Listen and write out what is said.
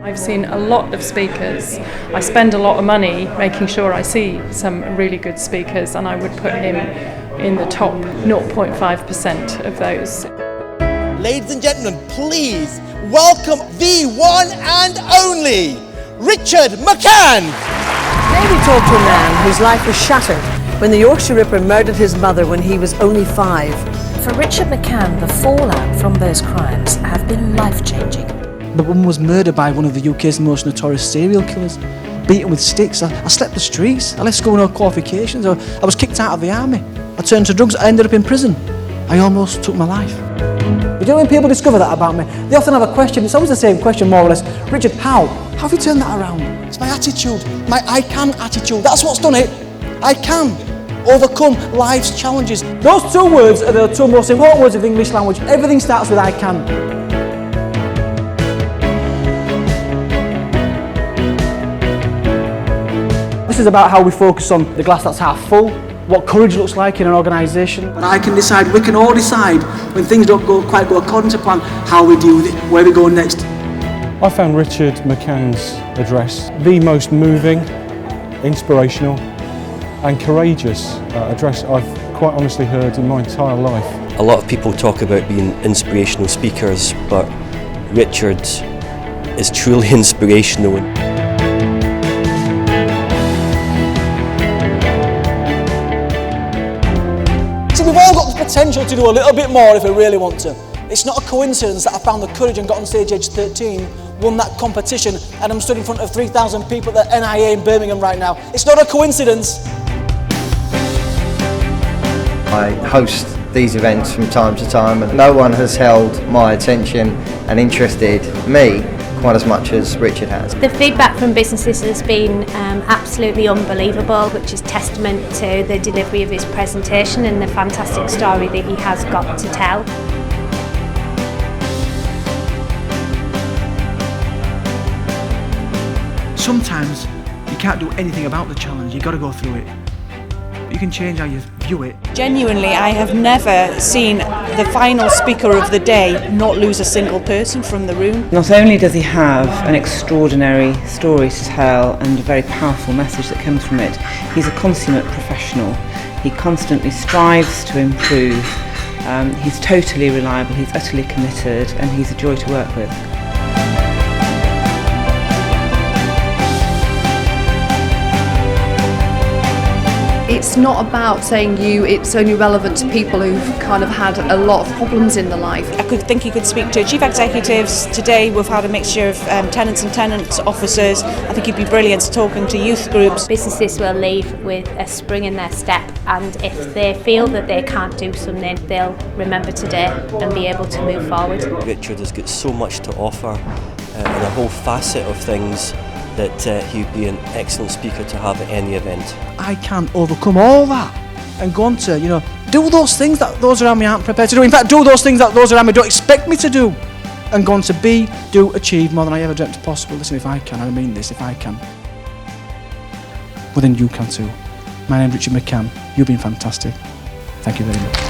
I've seen a lot of speakers. I spend a lot of money making sure I see some really good speakers, and I would put him in the top 0.5% of those. Ladies and gentlemen, please welcome the one and only Richard McCann. Today we talk to a man whose life was shattered when the Yorkshire Ripper murdered his mother when he was only 5. For Richard McCann, the fallout from those crimes have been life-changing. The woman was murdered by one of the UK's most notorious serial killers, beaten with sticks. I slept the streets, I left school with no qualifications, I was kicked out of the army, I turned to drugs, I ended up in prison. I almost took my life. But you know when people discover that about me, they often have a question, it's always the same question more or less. Richard, how? How have you turned that around? It's my attitude, my I can attitude. That's what's done it. I can overcome life's challenges. Those 2 words are the 2 most important words of the English language. Everything starts with I can. This is about how we focus on the glass that's half full, what courage looks like in an organisation. But I can decide, we can all decide, when things don't quite go according to plan, how we deal with it, where we go next. I found Richard McCann's address the most moving, inspirational and courageous address I've quite honestly heard in my entire life. A lot of people talk about being inspirational speakers, but Richard is truly inspirational. See, we've all got the potential to do a little bit more if we really want to. It's not a coincidence that I found the courage and got on stage age 13, won that competition, and I'm stood in front of 3,000 people at the NIA in Birmingham right now. It's not a coincidence. I host these events from time to time, and no one has held my attention and interested me quite as much as Richard has. The feedback from businesses has been absolutely unbelievable, which is testament to the delivery of his presentation and the fantastic story that he has got to tell. Sometimes you can't do anything about the challenge, you've got to go through it. You can change how you view it. Genuinely, I have never seen the final speaker of the day not lose a single person from the room. Not only does he have an extraordinary story to tell and a very powerful message that comes from it, he's a consummate professional. He constantly strives to improve. He's totally reliable, he's utterly committed, and he's a joy to work with. It's not about saying it's only relevant to people who've kind of had a lot of problems in their life. I think you could speak to chief executives. Today we've had a mixture of tenants and tenant officers. I think he'd be brilliant talking to youth groups. Businesses will leave with a spring in their step, and if they feel that they can't do something, they'll remember today and be able to move forward. Richard has got so much to offer and a whole facet of things that he'd be an excellent speaker to have at any event. I can overcome all that and go on to, do those things that those around me aren't prepared to do. In fact, do those things that those around me don't expect me to do. And go on to achieve more than I ever dreamt possible. Listen, if I can, I mean this, if I can, well then you can too. My name's Richard McCann. You've been fantastic. Thank you very much.